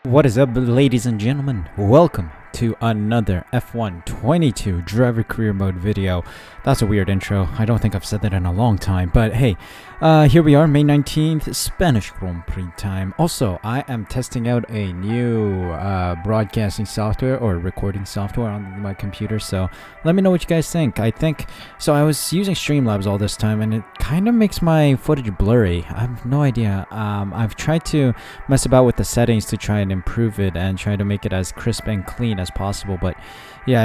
What is up, ladies and gentlemen? Welcome to another F1 22 driver career mode video. That's a weird intro. I don't think I've said that in a long time, but hey, here we are, May 19th, Spanish Grand Prix time. Also, I am testing out a new broadcasting software or recording software on my computer, so let me know what you guys think. I was using Streamlabs all this time, and it kind of makes my footage blurry. I have no idea. I've tried to mess about with the settings to try and improve it and try to make it as crisp and clean as possible, but yeah,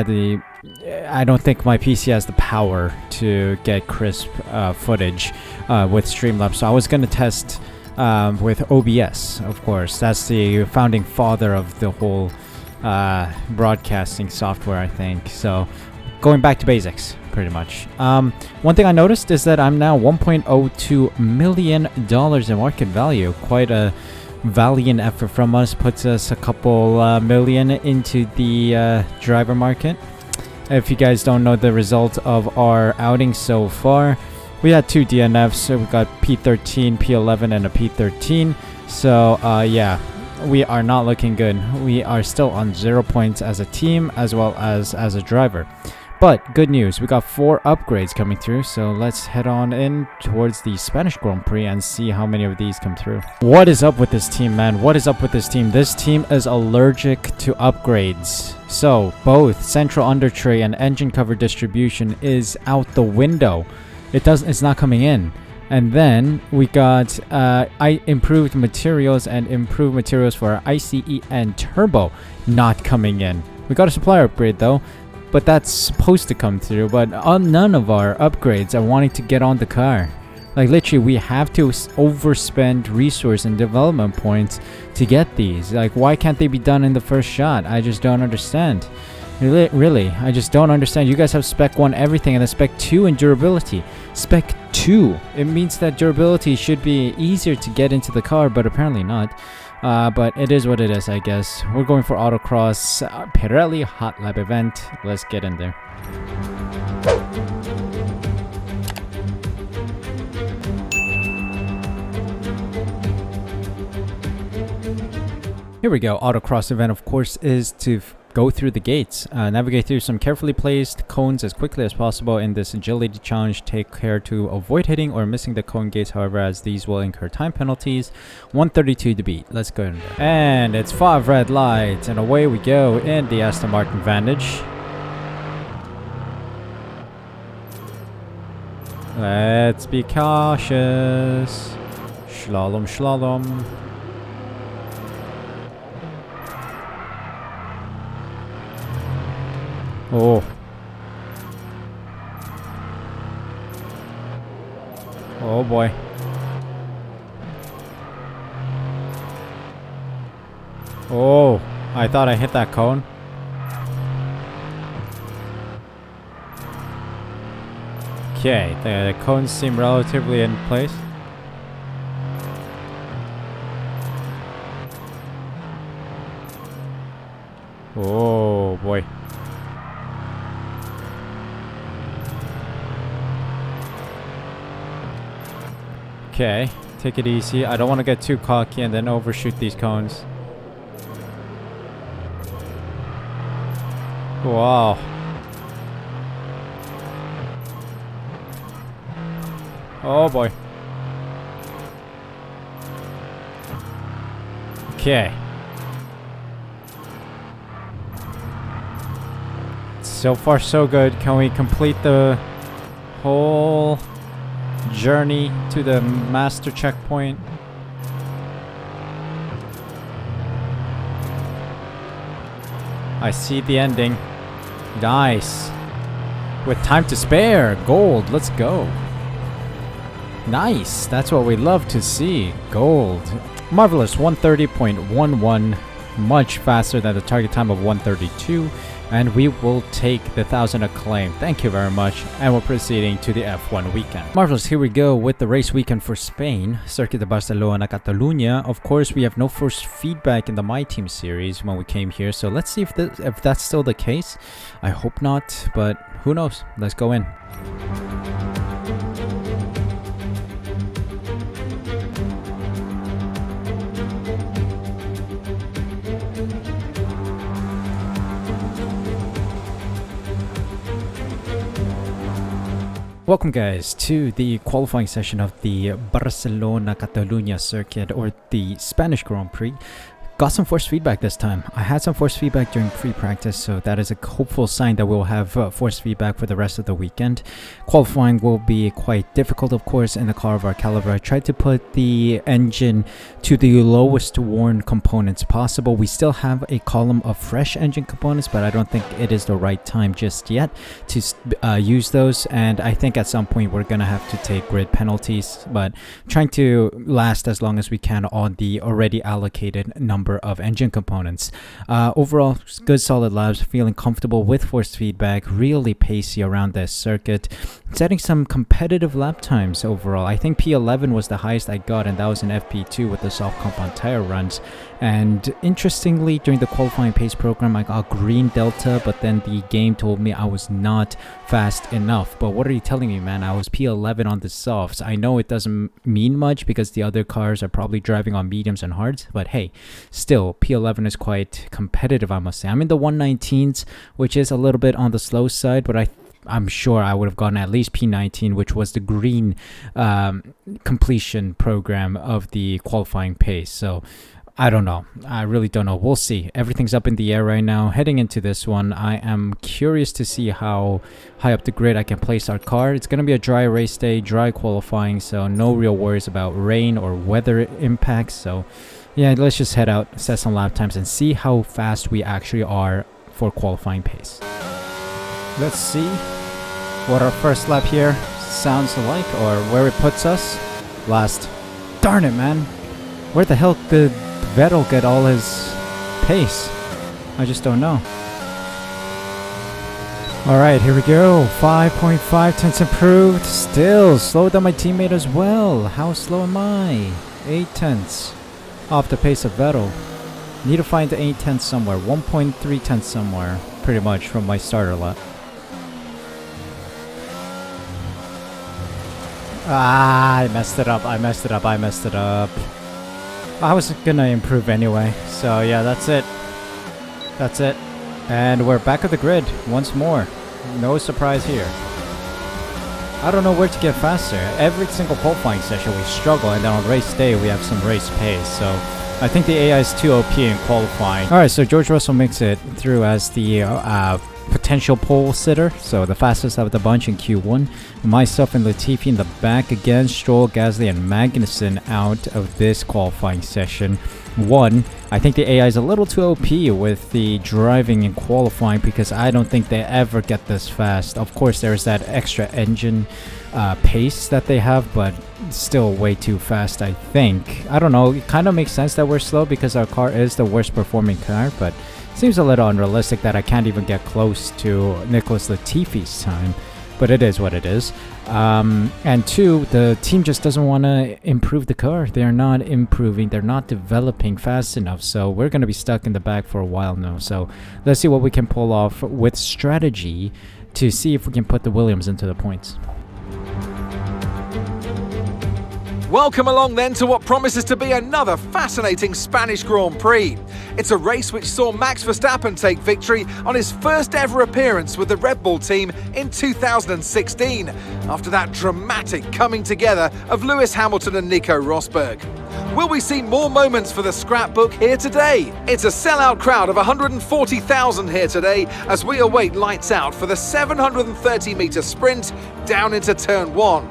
I don't think my PC has the power to get crisp footage with Streamlabs. So I was gonna test with OBS, of course. That's the founding father of the whole broadcasting software, I think. So going back to basics, pretty much. One thing I noticed is that I'm now $1.02 million in market value. Quite a valiant effort from us, puts us a couple million into the driver market. If you guys don't know the result of our outing so far, we had two DNFs, so we got P13, P11, and a P13. So yeah, we are not looking good. We are still on 0 points as a team as well as a driver. But good news, we got 4 upgrades coming through, so let's head on in towards the Spanish Grand Prix and see how many of these come through. What is up with this team, man? What is up with this team? This team is allergic to upgrades. So both central under tray and engine cover distribution is out the window. It's not coming in. And then we got improved materials for our ICE and turbo not coming in. We got a supplier upgrade though, but that's supposed to come through, but none of our upgrades are wanting to get on the car. Like literally, we have to overspend resource and development points to get these. Like, why can't they be done in the first shot? I just don't understand. Really, I just don't understand. You guys have Spec 1 everything and then Spec 2 in durability. Spec 2, it means that durability should be easier to get into the car, but apparently not. But it is what it is, I guess. We're going for autocross Pirelli hot lap event. Let's get in there. Here we go. Autocross event, of course, is to go through the gates, navigate through some carefully placed cones as quickly as possible in this agility challenge. Take care to avoid hitting or missing the cone gates, however, as these will incur time penalties. 132 to beat. Let's go in there. And it's 5 red lights, and away we go in the Aston Martin Vantage. Let's be cautious. Slalom, slalom. Oh. Oh boy. Oh, I thought I hit that cone. Okay, the cones seem relatively in place. Oh boy. Okay, take it easy. I don't want to get too cocky and then overshoot these cones. Wow. Oh boy. Okay. So far so good. Can we complete the whole journey to the master checkpoint? I see the ending. Nice. With time to spare. Gold. Let's go. Nice. That's what we love to see. Gold. Marvelous. 130.11. Much faster than the target time of 132. And we will take the 1,000 acclaim. Thank you very much. And we're proceeding to the F1 weekend. Marvelous, here we go with the race weekend for Spain. Circuit de Barcelona-Catalunya. Of course, we have no first feedback in the My Team series when we came here. So let's see if that's still the case. I hope not, but who knows? Let's go in. Welcome guys to the qualifying session of the Barcelona-Catalunya circuit, or the Spanish Grand Prix. Got some force feedback this time. I had some force feedback during pre-practice, so that is a hopeful sign that we'll have force feedback for the rest of the weekend. Qualifying will be quite difficult, of course, in the car of our caliber. I tried to put the engine to the lowest worn components possible. We still have a column of fresh engine components, but I don't think it is the right time just yet to use those, and I think at some point we're gonna have to take grid penalties, but trying to last as long as we can on the already allocated number of engine components. Overall, good solid laps, feeling comfortable with force feedback, really pacey around this circuit, setting some competitive lap times overall. I think P11 was the highest I got, and that was an FP2 with the soft compound tire runs. And interestingly, during the qualifying pace program, I got green delta, but then the game told me I was not fast enough. But what are you telling me, man? I was P11 on the softs. I know it doesn't mean much because the other cars are probably driving on mediums and hards, but hey, still, P11 is quite competitive, I must say. I'm in the 119s, which is a little bit on the slow side, but I'm sure I would have gotten at least P19, which was the green completion program of the qualifying pace. So I don't know. I really don't know. We'll see. Everything's up in the air right now. Heading into this one, I am curious to see how high up the grid I can place our car. It's going to be a dry race day, dry qualifying, so no real worries about rain or weather impacts. So yeah, let's just head out, set some lap times, and see how fast we actually are for qualifying pace. Let's see what our first lap here sounds like, or where it puts us. Last. Darn it, man. Where the hell did Vettel get all his pace? I just don't know. Alright, here we go. 5.5 tenths improved. Still slower than my teammate as well. How slow am I? 8 tenths off the pace of Vettel. Need to find the 8 tenths somewhere. 1.3 tenths somewhere, pretty much, from my starter lap. I messed it up. I was gonna improve anyway. So yeah, that's it. And we're back at the grid once more. No surprise here. I don't know where to get faster. Every single qualifying session we struggle, and then on race day we have some race pace. So I think the AI is too OP in qualifying. Alright, so George Russell makes it through as the potential pole sitter, so the fastest out of the bunch in Q1. Myself and Latifi in the back again. Stroll, Gasly, and Magnussen out of this qualifying session. I think the AI is a little too OP with the driving and qualifying, because I don't think they ever get this fast. Of course, there's that extra engine pace that they have, but still way too fast, I think. I don't know, it kind of makes sense that we're slow because our car is the worst performing car, but seems a little unrealistic that I can't even get close to Nicholas Latifi's time, but it is what it is. And two, the team just doesn't want to improve the car. They're not improving, they're not developing fast enough, so we're going to be stuck in the back for a while now. So let's see what we can pull off with strategy to see if we can put the Williams into the points. Welcome along then to what promises to be another fascinating Spanish Grand Prix. It's a race which saw Max Verstappen take victory on his first ever appearance with the Red Bull team in 2016, after that dramatic coming together of Lewis Hamilton and Nico Rosberg. Will we see more moments for the scrapbook here today? It's a sellout crowd of 140,000 here today as we await lights out for the 730-metre sprint down into Turn 1.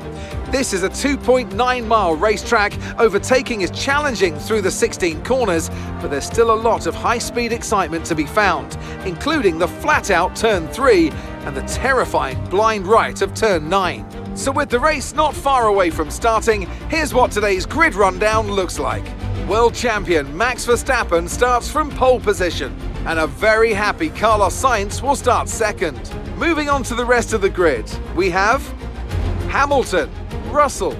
This is a 2.9-mile racetrack. Overtaking is challenging through the 16 corners, but there's still a lot of high-speed excitement to be found, including the flat-out Turn 3 and the terrifying blind right of Turn 9. So with the race not far away from starting, here's what today's grid rundown looks like. World champion Max Verstappen starts from pole position, and a very happy Carlos Sainz will start second. Moving on to the rest of the grid, we have Hamilton, Russell,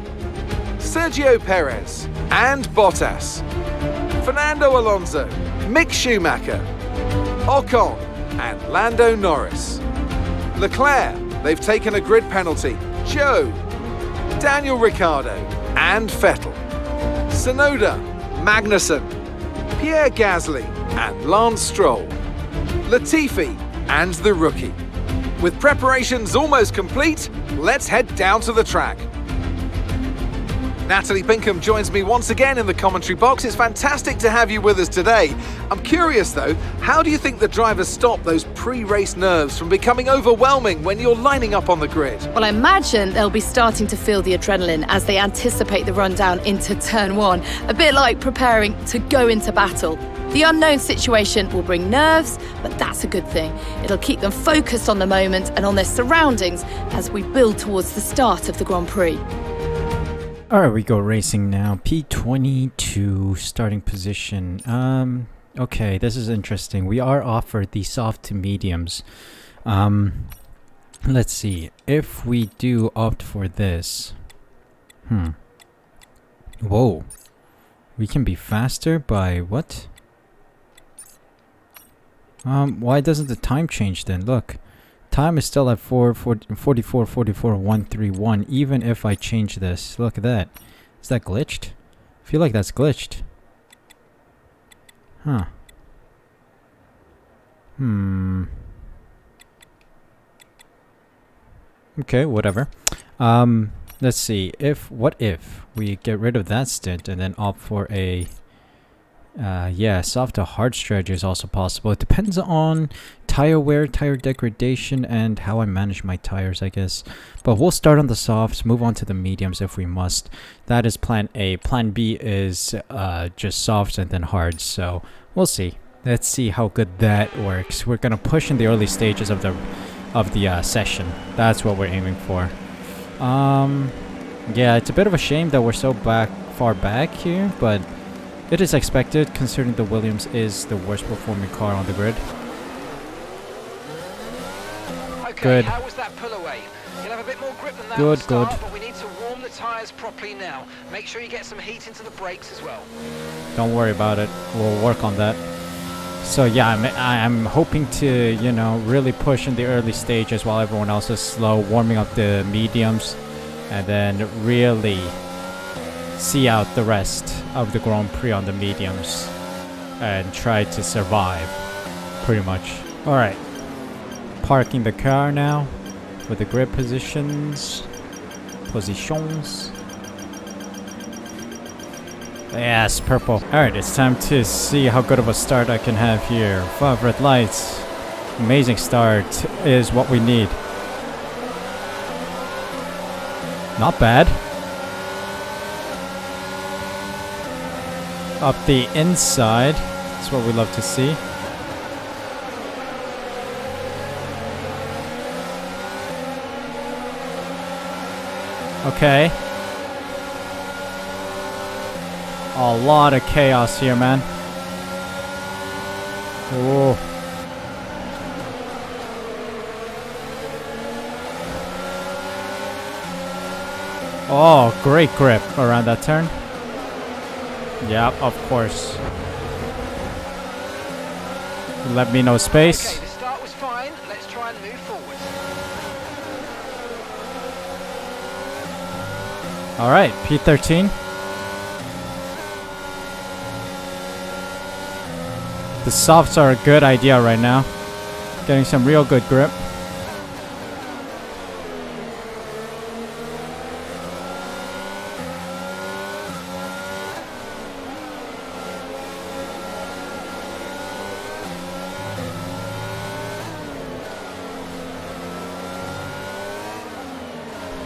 Sergio Perez and Bottas, Fernando Alonso, Mick Schumacher, Ocon and Lando Norris. Leclerc, they've taken a grid penalty, Joe, Daniel Ricciardo and Vettel, Tsunoda, Magnussen, Pierre Gasly and Lance Stroll, Latifi and the rookie, With preparations almost complete, let's head down to the track. Natalie Pinkham joins me once again in the commentary box. It's fantastic to have you with us today. I'm curious though, how do you think the drivers stop those pre-race nerves from becoming overwhelming when you're lining up on the grid? Well, I imagine they'll be starting to feel the adrenaline as they anticipate the rundown into turn one, a bit like preparing to go into battle. The unknown situation will bring nerves, but that's a good thing. It'll keep them focused on the moment and on their surroundings as we build towards the start of the Grand Prix. Alright, we go racing now. P22 starting position. Okay, this is interesting. We are offered the soft to mediums. Let's see. If we do opt for this. Whoa. We can be faster by what? Why doesn't the time change then? Look. Time is still at 44:44:131 even if I change this. Look at that. Is that glitched? I feel like that's glitched. Huh. Okay, whatever. Let's see. What if we get rid of that stint and then opt for a yeah, soft to hard strategy is also possible. It depends on tire wear, tire degradation, and how I manage my tires, I guess. But we'll start on the softs, move on to the mediums if we must. That is plan A. Plan B is just softs and then hards. So we'll see. Let's see how good that works. We're gonna push in the early stages of the session. That's what we're aiming for. Yeah, it's a bit of a shame that we're so far back here, but it is expected, considering the Williams is the worst performing car on the grid. Okay, good. How was that pull away? You'll have a bit more grip than that good, at the start, good. But we need to warm the tyres properly now. Make sure you get some heat into the brakes as well. Don't worry about it. We'll work on that. So yeah, I'm hoping to, you know, really push in the early stages while everyone else is slow, warming up the mediums, and then really see out the rest of the Grand Prix on the mediums and try to survive, pretty much. Alright, parking the car now for the grid positions. Yes, purple. Alright, it's time to see how good of a start I can have here. 5 red lights. Amazing start is what we need. Not bad. Up the inside. That's what we love to see. Okay. A lot of chaos here, man. Oh. Oh, great grip around that turn. Yeah, of course. Let me know space. Okay, the start was fine. Let's try and move forward. Alright, P13. The softs are a good idea right now. Getting some real good grip.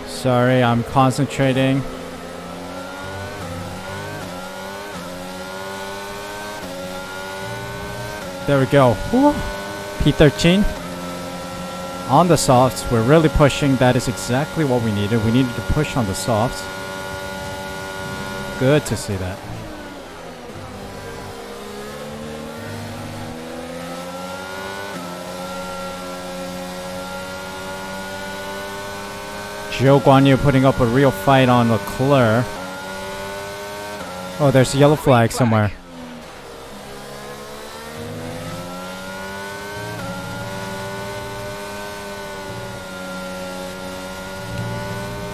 Sorry, I'm concentrating. There we go. Woo. P13. On the softs, we're really pushing. That is exactly what we needed. We needed to push on the softs. Good to see that. Zhou Guanyu putting up a real fight on Leclerc. Oh, there's a yellow flag somewhere.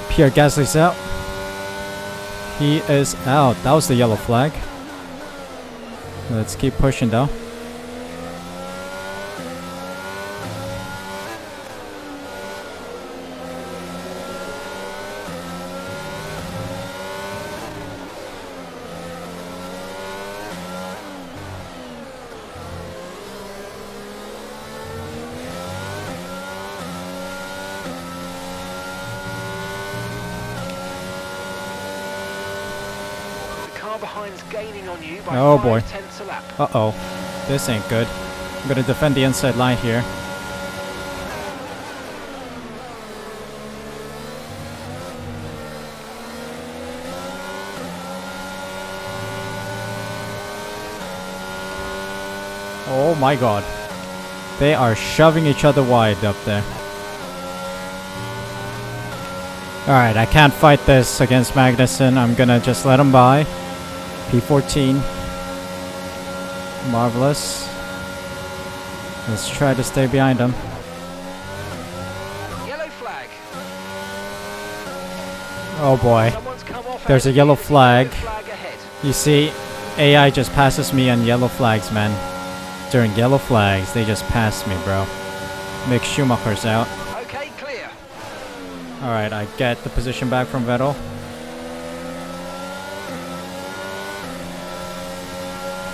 Pierre Gasly's out. He is out. That was the yellow flag. Let's keep pushing though. car behind's gaining on you by Oh 5 boy. tenths a lap. Uh-oh. This ain't good. I'm gonna defend the inside line here. Oh my god. They are shoving each other wide up there. Alright, I can't fight this against Magnussen. I'm gonna just let him by. P14. Marvelous. Let's try to stay behind him. Yellow flag. Oh boy. Someone's come off There's a out. yellow There's flag. flag ahead. You see, AI just passes me on yellow flags, man. During yellow flags, they just passed me, bro. Mick Schumacher's out. Okay, clear. Alright, I get the position back from Vettel.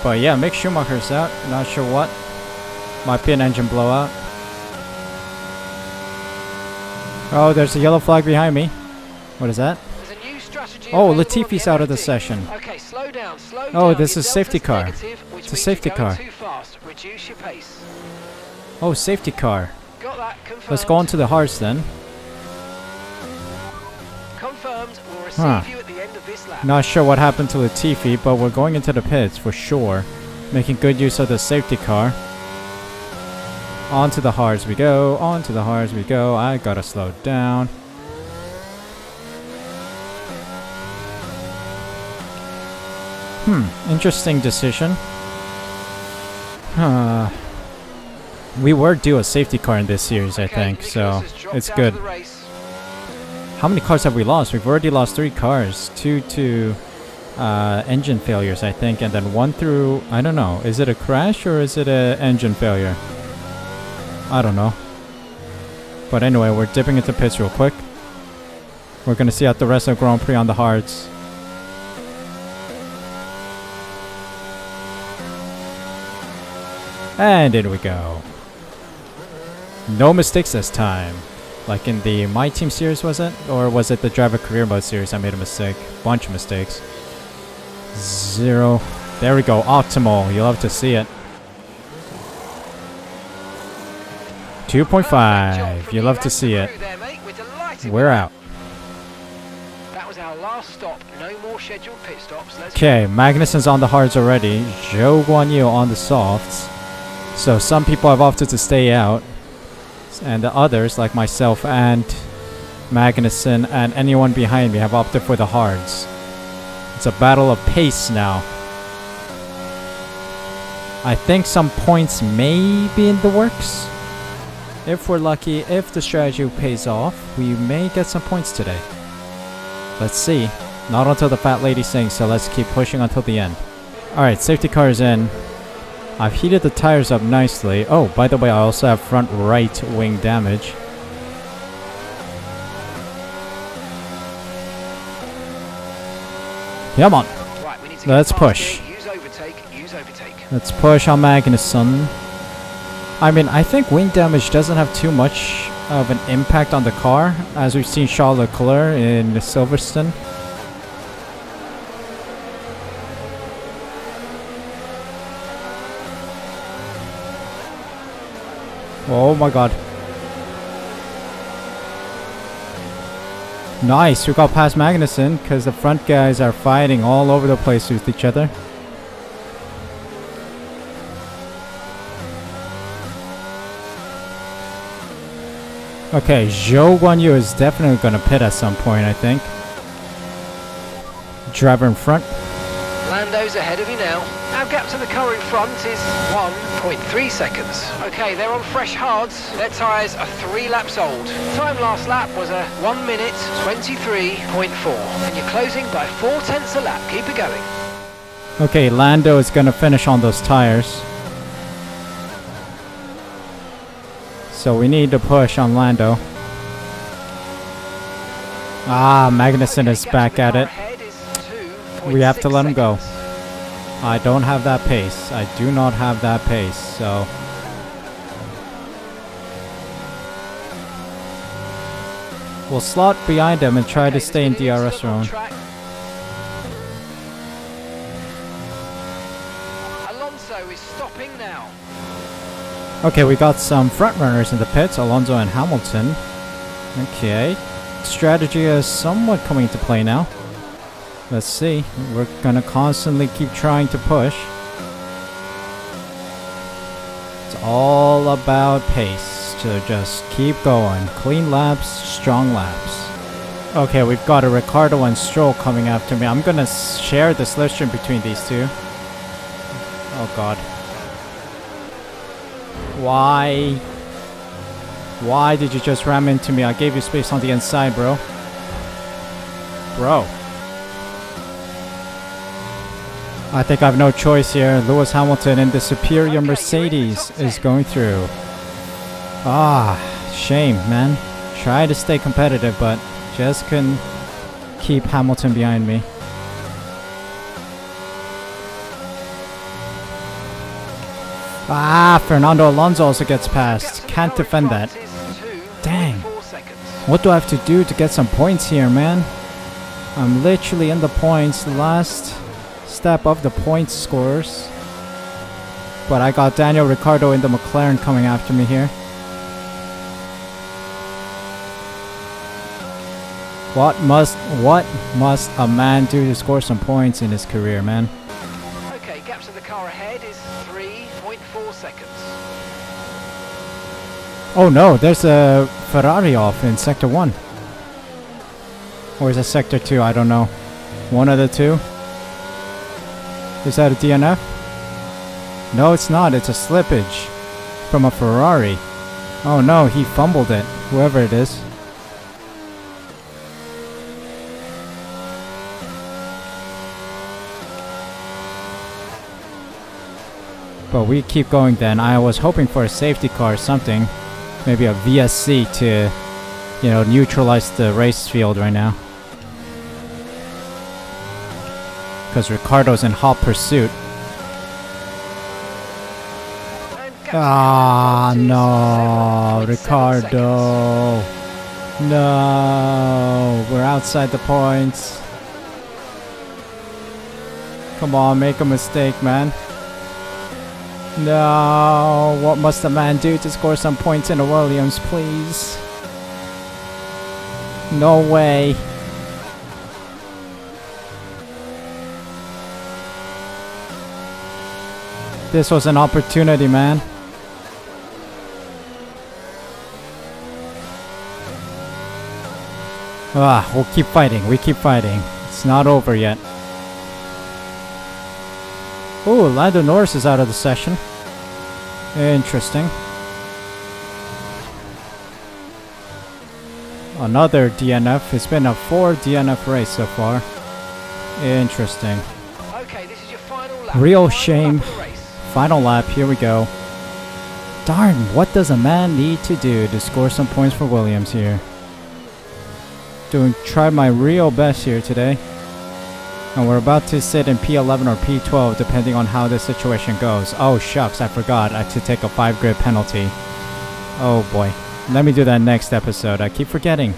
But yeah, Mick Schumacher's out. Not sure what. Might be an engine blowout. Oh, there's a yellow flag behind me. What is that? There's a new strategy Oh, available Latifi's on out of the MOT. session. Okay, slow down, slow down. Oh, this Your is safety delta's car. negative, which It's a means safety you're going car. too fast. Reduce your pace. Oh, safety car. Got that confirmed. Let's go on to the hards then. Confirmed. We'll receive Huh. you at the end of this lap. Not sure what happened to Latifi, but we're going into the pits for sure. Making good use of the safety car. On to the hards we go. On to the hards we go. I gotta slow down. Interesting decision. We were due a safety car in this series, I Okay, think, Nicholas so has dropped it's out good. of the race. How many cars have we lost? We've already lost 3 cars. 2 to engine failures, I think, and then 1 through, I don't know. Is it a crash or is it an engine failure? I don't know. But anyway, we're dipping into pits real quick. We're going to see out the rest of Grand Prix on the hards. And in we go. No mistakes this time. Like in the My Team series, was it? Or was it the Driver Career Mode series I made a mistake? Bunch of mistakes. 0. There we go. Optimal. You'll love to see it. 2.5. You love to see it. We're out. That was our last stop. No more scheduled pit stops. Let's Okay, Magnussen's on the hards already. Zhou Guanyu on the softs. So some people have opted to stay out. And the others, like myself and Magnussen and anyone behind me, have opted for the hards. It's a battle of pace now. I think some points may be in the works. If we're lucky, if the strategy pays off, we may get some points today. Let's see. Not until the fat lady sings, so let's keep pushing until the end. Alright, safety car is in. I've heated the tires up nicely. Oh, by the way, I also have front right wing damage. Come on. Right, we need to get Let's past push. here. Use overtake. Use overtake. Let's push on Magnussen. I mean, I think wing damage doesn't have too much of an impact on the car, as we've seen Charles Leclerc in Silverstone. Oh my god. Nice, we got past Magnussen because the front guys are fighting all over the place with each other. Okay, Zhou Guanyu is definitely going to pit at some point, I think. Driver in front. Lando's ahead of you now. Our gap to the car in front is 1.3 seconds. Okay, they're on fresh hards. Their tyres are 3 laps old. Time last lap was a 1 minute 23.4. And you're closing by 4 tenths a lap. Keep it going. Okay, Lando is going to finish on those tires. So we need to push on Lando. Ah, Magnussen is back at it. We have to let him go. I don't have that pace. I do not have that pace, so... We'll slot behind him and try to stay in DRS zone. Alonso is stopping now. Okay, we got some front runners in the pits, Alonso and Hamilton. Okay, strategy is somewhat coming into play now. Let's see. We're gonna constantly keep trying to push. It's all about pace. So just keep going. Clean laps, strong laps. Okay, we've got a Ricciardo and Stroll coming after me. I'm gonna share the slipstream between these two. Oh god. Why? Why did you just ram into me? I gave you space on the inside, bro. Bro. I think I have no choice here. Lewis Hamilton in the superior Mercedes is going through. Ah, shame, man. Try to stay competitive, but just couldn't keep Hamilton behind me. Ah, Fernando Alonso also gets past. Can't defend that. Dang. What do I have to do to get some points here, man? I'm literally in the points. Last step of the points scores. But I got Daniel Ricciardo in the McLaren coming after me here. What must a man do to score some points in his career, man? Okay, gap to the car ahead is 3.4 seconds. Oh no, there's a Ferrari off in Sector 1. Or is it Sector 2? I don't know. One of the two? Is that a DNF? No, it's not. It's a slippage from a Ferrari. Oh no, he fumbled it. Whoever it is. But we keep going then. I was hoping for a safety car or something. Maybe a VSC to, you know, neutralize the race field right now. Because Ricciardo's in hot pursuit. Ah, no, Ricciardo. No, we're outside the points. Come on, make a mistake, man. No, what must a man do to score some points in a Williams, please? No way. This was an opportunity, man. Ah, we'll keep fighting. We keep fighting. It's not over yet. Ooh, Lando Norris is out of the session. Interesting. Another DNF. It's been a 4 DNF race so far. Interesting. Okay, this is your final lap. Real shame. Final lap, here we go. Darn, what does a man need to do to score some points for Williams here? Try my real best here today. And we're about to sit in P11 or P12 depending on how this situation goes. Oh shucks, I forgot I had to take a 5 grid penalty. Oh boy. Let me do that next episode. I keep forgetting.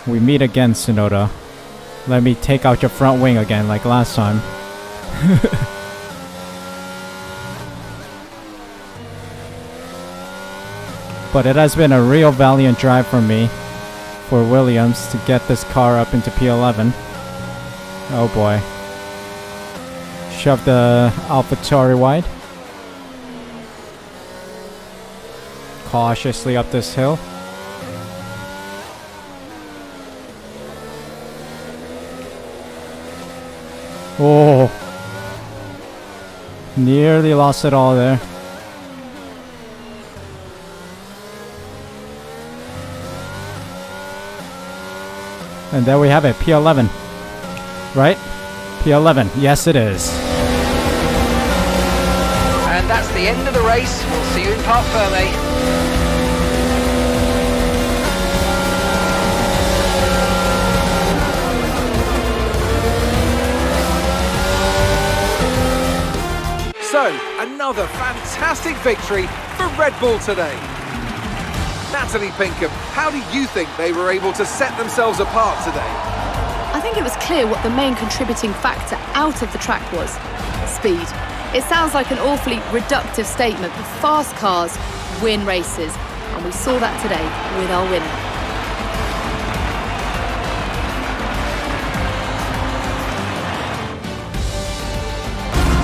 We meet again, Tsunoda. Let me take out your front wing again like last time. But it has been a real valiant drive for me, for Williams, to get this car up into P11. Oh boy. Shove the AlphaTauri wide. Cautiously up this hill. Oh. Nearly lost it all there. And there we have it, P11. Right? P11. Yes, it is. And that's the end of the race. We'll see you in Parc Fermé. So, another fantastic victory for Red Bull today. Natalie Pinkham, how do you think they were able to set themselves apart today? I think it was clear what the main contributing factor out of the track was: speed. It sounds like an awfully reductive statement, but fast cars win races, and we saw that today with our winner.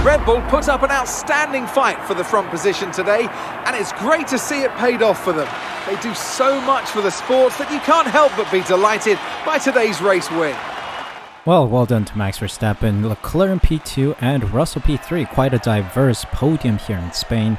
Red Bull put up an outstanding fight for the front position today, and it's great to see it paid off for them. They do so much for the sport that you can't help but be delighted by today's race win. Well done to Max Verstappen, Leclerc in P2 and Russell P3. Quite a diverse podium here in Spain.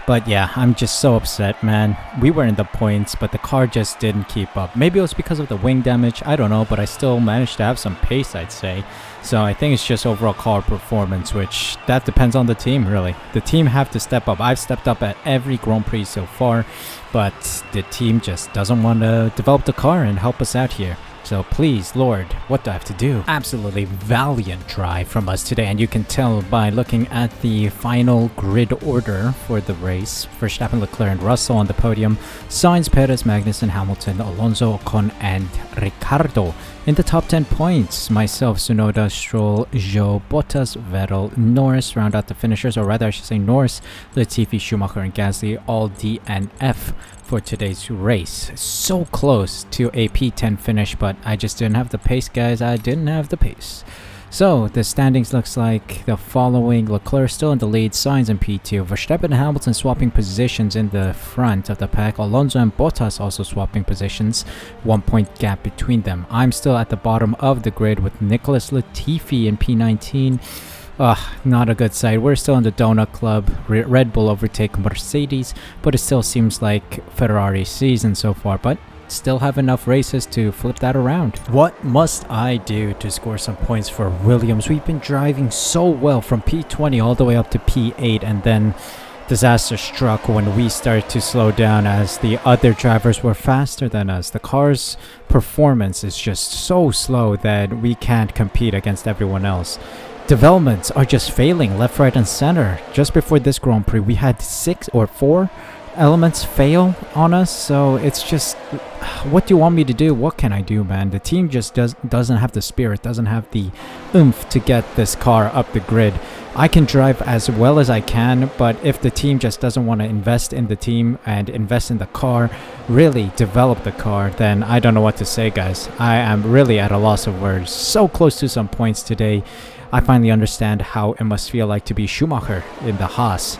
But yeah, I'm just so upset, man. We were in the points, but the car just didn't keep up. Maybe it was because of the wing damage, I don't know, but I still managed to have some pace, I'd say. So I think it's just overall car performance, which that depends on the team, really. The team have to step up. I've stepped up at every Grand Prix so far, but the team just doesn't want to develop the car and help us out here. So please, Lord, what do I have to do? Absolutely valiant drive from us today, and you can tell by looking at the final grid order for the race. Verstappen, Leclerc, and Russell on the podium. Sainz, Perez, Magnussen, Hamilton, Alonso, Ocon, and Ricciardo. In the top 10 points, myself, Tsunoda, Stroll, Zhou, Bottas, Vettel, Norris round out the finishers, or rather I should say Norris, Latifi, Schumacher, and Gasly, all D and F for today's race. So close to a P10 finish, but I just didn't have the pace, guys. I didn't have the pace. So the standings looks like the following: Leclerc still in the lead, Sainz in P2, Verstappen and Hamilton swapping positions in the front of the pack, Alonso and Bottas also swapping positions, 1 point gap between them. I'm still at the bottom of the grid with Nicholas Latifi in P19. Not a good sight. We're still in the Donut Club. Red Bull overtake Mercedes, but it still seems like Ferrari's season so far, but still have enough races to flip that around. What must I do to score some points for Williams? We've been driving so well from P20 all the way up to P8, and then disaster struck when we started to slow down as the other drivers were faster than us. The car's performance is just so slow that we can't compete against everyone else. Developments are just failing left, right, and center. Just before this Grand Prix, we had 6 or 4 elements fail on us, so it's just, what do you want me to do? What can I do, man? The team just doesn't have the spirit, doesn't have the oomph to get this car up the grid. I can drive as well as I can, but if the team just doesn't want to invest in the team and invest in the car, really develop the car, then I don't know what to say, guys. I am really at a loss of words. So close to some points today. I finally understand how it must feel like to be Schumacher in the Haas.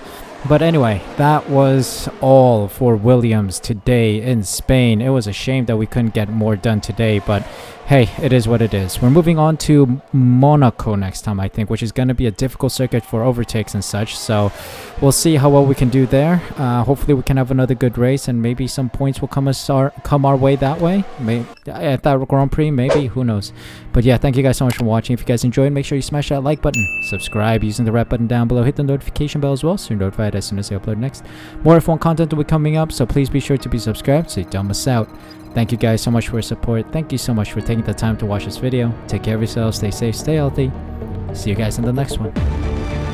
But anyway, that was all for Williams today in Spain. It was a shame that we couldn't get more done today, but hey, it is what it is. We're moving on to Monaco next time, I think, which is going to be a difficult circuit for overtakes and such. So we'll see how well we can do there. Hopefully we can have another good race, and maybe some points will come our way that way. At that Grand Prix, maybe, who knows. But yeah, thank you guys so much for watching. If you guys enjoyed, make sure you smash that like button, subscribe using the red button down below, hit the notification bell as well so you're notified as soon as I upload next. More F1 content will be coming up, so please be sure to be subscribed so you don't miss out. Thank you guys so much for your support. Thank you so much for taking the time to watch this video. Take care of yourselves, stay safe, stay healthy. See you guys in the next one.